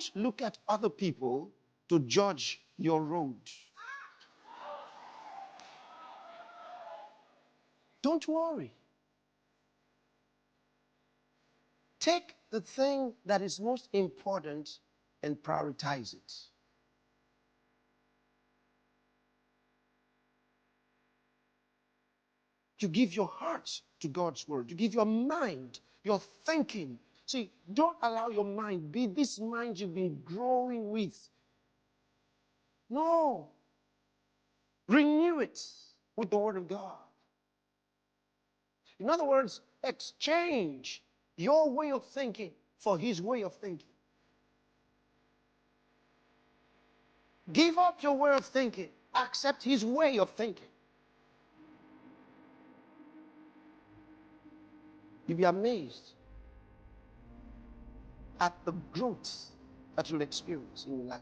Don't look at other people to judge your road. Don't worry. Take the thing that is most important and prioritize it. You give your heart to God's word. You give your mind, your thinking. See, don't allow your mind be this mind you've been growing with. No. Renew it with the word of God. In other words, exchange your way of thinking for his way of thinking. Give up your way of thinking. Accept his way of thinking. You'll be amazed at the growth that you'll experience in your life.